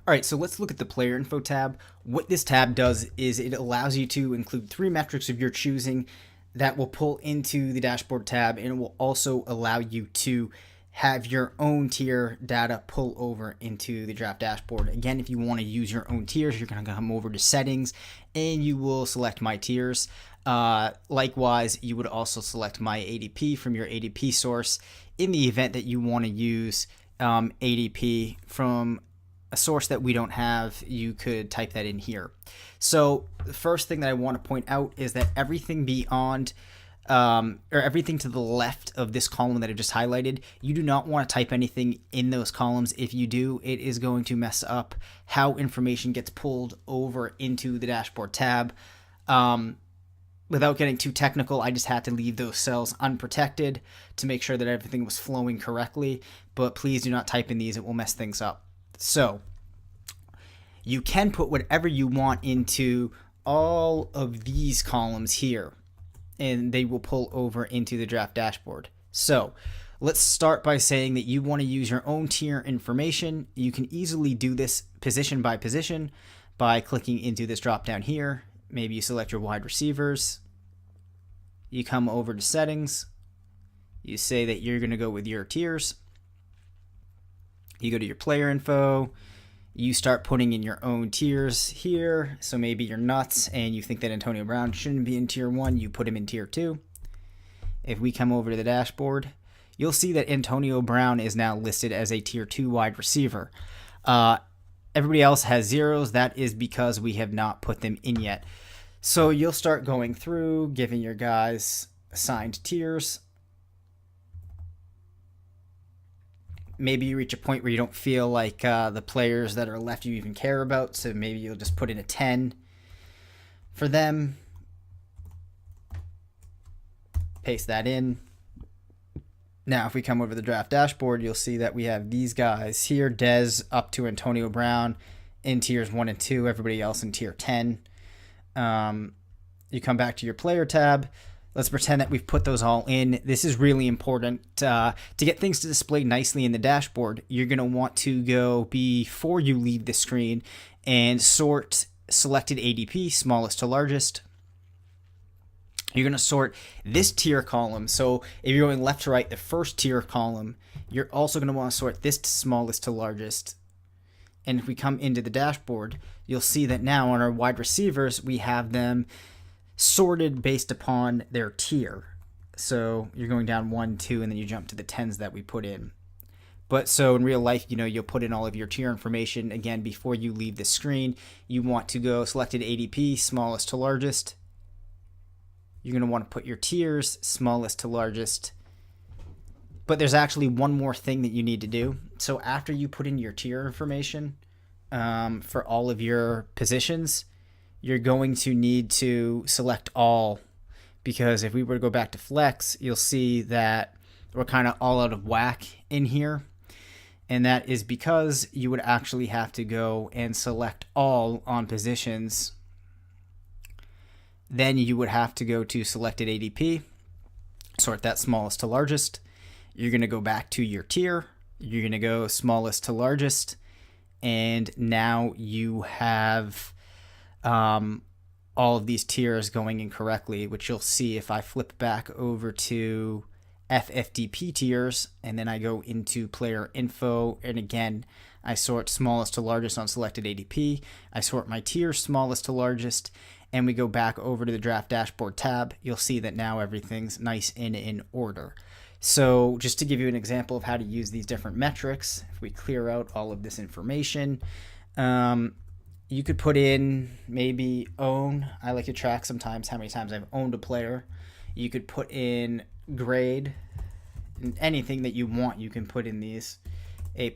All right, so let's look at the player info tab. What this tab does is it allows you to include 3 metrics of your choosing that will pull into the dashboard tab, and it will also allow you to have your own tier data pull over into the draft dashboard. Again, if you want to use your own tiers, you're going to come over to settings and you will select my tiers. Likewise, you would also select my ADP from your ADP source in the event that you want to use ADP from a source that we don't have. You could type that in here. So the first thing that I want to point out is that everything beyond or everything to the left of this column that I just highlighted, you do not want to type anything in those columns. If you do, it is going to mess up how information gets pulled over into the dashboard tab. Without getting too technical, I just had to leave those cells unprotected to make sure that everything was flowing correctly, but please do not type in these, it will mess things up. So you can put whatever you want into all of these columns here, and they will pull over into the draft dashboard. So let's start by saying that you want to use your own tier information. You can easily do this position by position by clicking into this drop down here. Maybe you select your wide receivers. You come over to settings. You say that you're going to go with your tiers. You go to your player info. You start putting in your own tiers here. So maybe you're nuts and you think that Antonio Brown shouldn't be in tier 1. You put him in tier 2. If we come over to the dashboard, you'll see that Antonio Brown is now listed as a tier 2 wide receiver. Everybody else has zeros. That is because we have not put them in yet. So you'll start going through, giving your guys assigned tiers. Maybe you reach a point where you don't feel like the players that are left you even care about, so maybe you'll just put in a 10 for them. Paste that in. Now, if we come over to the draft dashboard, you'll see that we have these guys here, Dez up to Antonio Brown in tiers 1 and 2, everybody else in tier 10. You come back to your player tab. Let's pretend that we've put those all in. This is really important. To get things to display nicely in the dashboard, you're going to want to go before you leave the screen and sort selected ADP, smallest to largest. You're going to sort this tier column. So if you're going left to right, the first tier column, you're also going to want to sort this to smallest to largest. And if we come into the dashboard, you'll see that now on our wide receivers, we have them sorted based upon their tier. So you're going down 1, 2, and then you jump to the 10s that we put in. But so in real life, you'll put in all of your tier information. Again, before you leave the screen, you want to go selected ADP, smallest to largest. You're going to want to put your tiers, smallest to largest. But there's actually one more thing that you need to do. So after you put in your tier information for all of your positions, you're going to need to select all, because if we were to go back to flex, you'll see that we're kind of all out of whack in here. And that is because you would actually have to go and select all on positions. Then you would have to go to selected ADP, sort that smallest to largest. You're going to go back to your tier. You're going to go smallest to largest. And now you have all of these tiers going incorrectly, which you'll see if I flip back over to FFDP tiers, and then I go into player info, and again, I sort smallest to largest on selected ADP. I sort my tiers smallest to largest, and we go back over to the draft dashboard tab. You'll see that now everything's nice and in order. So just to give you an example of how to use these different metrics, if we clear out all of this information, you could put in maybe own. I like to track sometimes how many times I've owned a player. You could put in grade, anything that you want, you can put in these. A+,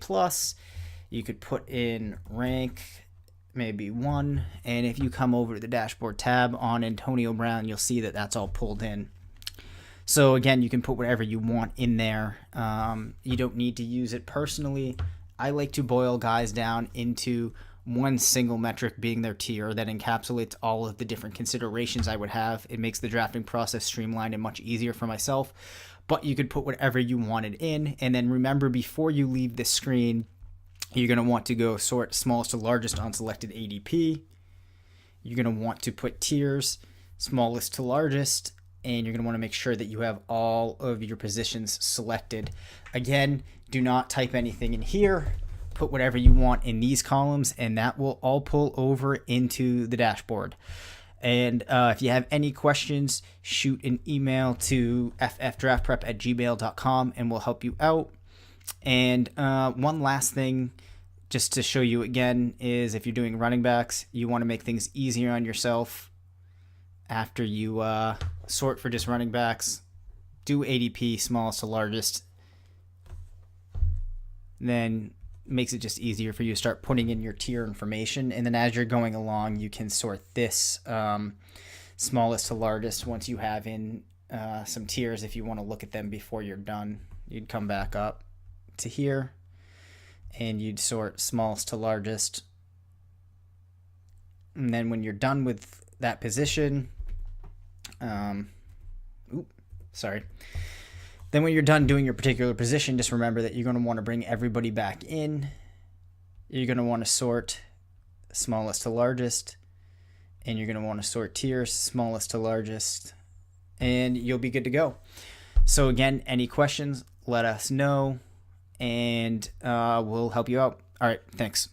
you could put in rank, maybe 1, and if you come over to the dashboard tab on Antonio Brown, you'll see that that's all pulled in. So again, you can put whatever you want in there. You don't need to use it personally. I like to boil guys down into one single metric being their tier that encapsulates all of the different considerations I would have. It makes the drafting process streamlined and much easier for myself, but you could put whatever you wanted in. And then remember, before you leave the screen, You're going to want to go sort smallest to largest on selected ADP. You're going to want to put tiers, smallest to largest, and you're going to want to make sure that you have all of your positions selected. Again, do not type anything in here. Put whatever you want in these columns, and that will all pull over into the dashboard. And if you have any questions, shoot an email to ffdraftprep@gmail.com and we'll help you out. And one last thing, just to show you again, is if you're doing running backs, you want to make things easier on yourself. After you sort for just running backs, do ADP smallest to largest. Then makes it just easier for you to start putting in your tier information. And then as you're going along, you can sort this smallest to largest once you have in some tiers. If you want to look at them before you're done, you'd come back up to here and you'd sort smallest to largest. And then when you're done with that position, then when you're done doing your particular position, just remember that you're going to want to bring everybody back in. You're going to want to sort smallest to largest, and you're going to want to sort tiers, smallest to largest, and you'll be good to go. So again, any questions, let us know, and we'll help you out. All right, thanks.